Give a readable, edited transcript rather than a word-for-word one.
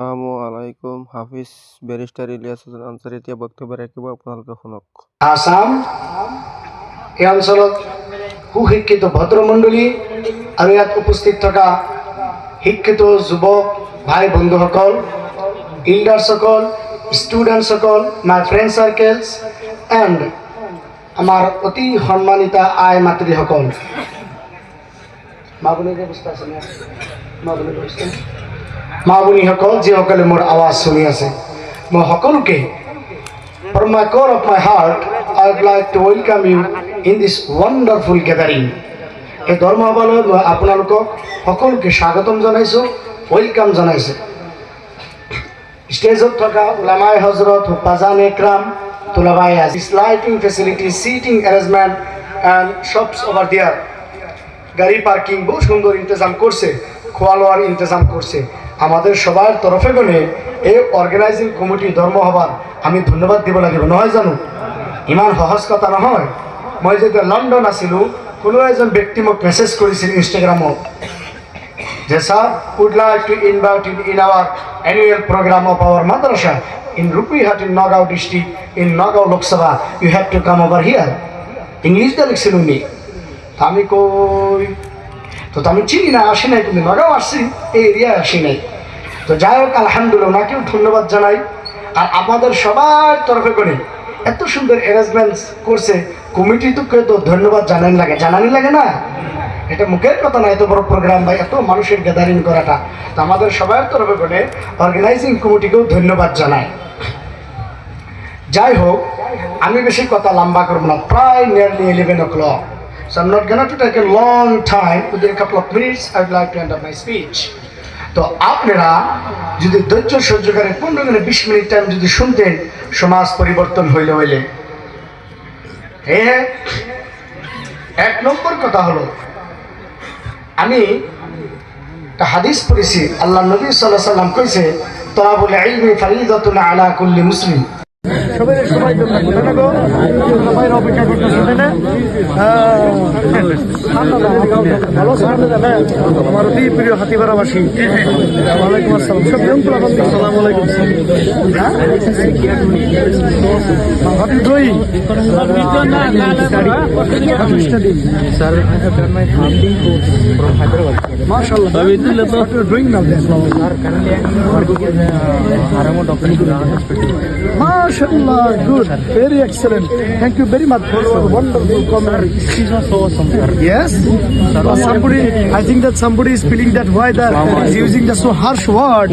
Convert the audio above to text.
আসসালামু আলাইকুম হাফিজ ব্যারিস্টার ইলিয়াস হোসেন আনসাৰী এতিয়া বক্তব্য ৰাখিব আপোনালোকে শুনক। আসাম এই অঞ্চলত সুশিক্ষিত ভদ্ৰমণ্ডলী আৰু ইয়াত উপস্থিত থকা শিক্ষিত যুৱক ভাই বন্ধুসকল, ইল্ডাৰ্ছসকল, ষ্টুডেণ্টছসকল, মাই ফ্ৰেণ্ড চাৰ্কেলছ এণ্ড আমাৰ অতি সন্মানিতা আই মাতৃসকল, মা ভনীসকল যিসকলে মোৰ আৱাজ শুনি আছে, মই সকলোকে from my core of my heart I would like to welcome you in this wonderful gathering. এই ধৰ্মসভালৈ মই আপোনালোকক সকলোকে স্বাগতম জনাইছোঁ, ওয়েলকাম জনাইছোঁ। ষ্টেজত থকা উলামাই হজৰত, হুফাজান একৰাম, তুলাবাই আজিজ, lighting facility, seating arrangement and shops over there, গাড়ি পার্কিং বহু সুন্দর ইন্তজাম করছে, খোয়া লোয়ার ইন্তজাম করছে। আমাদের সবার তরফে গনে এই অর্গানাইজিং কমিটি ধর্মসভার আমি ধন্যবাদ দিব লাগিব, নহয় জানো? ইমান সহজ কথা নহয়। মই যেতিয়া লণ্ডন আছিলোঁ, কোনো এজন ব্যক্তি মোক মেছেজ কৰিছিল ইনষ্টাগ্ৰামত যে sir would like to invite in our annual programme of our মাদ্রাসা in Rupihat in Nagaon district in Nagaon Lok Sabha, you have to come over here. ইংলিশটা লিখছিল উনি। আমি কই তো আমি চিনি না, আসি নাই, কিন্তু নগাঁও আসছি, এই এরিয়ায় আসি নাই। তো যাই হোক, আলহামদুলিল্লাহ ওনাকেও ধন্যবাদ জানাই। আর আমাদের সবার তরফে করে এত সুন্দর অ্যারেঞ্জমেন্ট করছে কমিটিকে তো ধন্যবাদ জানানি লাগে না? এটা মুখের কথা না, এত বড় প্রোগ্রাম বা এত মানুষের গ্যাদারিং করাটা। তো আমাদের সবার তরফে করে অর্গানাইজিং কমিটিকেও ধন্যবাদ জানাই। যাই হোক, আমি বেশি কথা লম্বা করবো না, প্রায় nearly 11 o'clock. So I'm not going to take a long time. Within a couple of minutes, I would like to end up my speech. তো আপনারা যদি ধৈর্য সহ্য করে 15-20 মিনিট টাইম যদি শুনতেন, সমাজ পরিবর্তন হইলে এক নম্বর কথা হলো, আমি একটা হাদিস পড়েছি, আল্লাহ নবী সাল্লাল্লাহু আলাইহি ওয়াসাল্লাম কইছে, তলাবুল ইলমি ফারিদাতুন আলা কুল্লি মুসলিম। সবাই বাইরে অপেক্ষা করতেছে, তাই না? ভালো আমার অতি প্রিয় হাতিবারাবাসী, ওয়ালাইকুম আসসালাম। সব আসসালামু আলাইকুম। Sir, I have done my funding course from Hyderabad. MashaAllah. What you are doing now? Sir, currently I am working in Haramo Doctor Hospital. MashaAllah, good, very excellent. Thank you very much for your wonderful comment. This was so awesome, sir. Yes, somebody. I think that somebody is feeling that why that is using the so harsh word.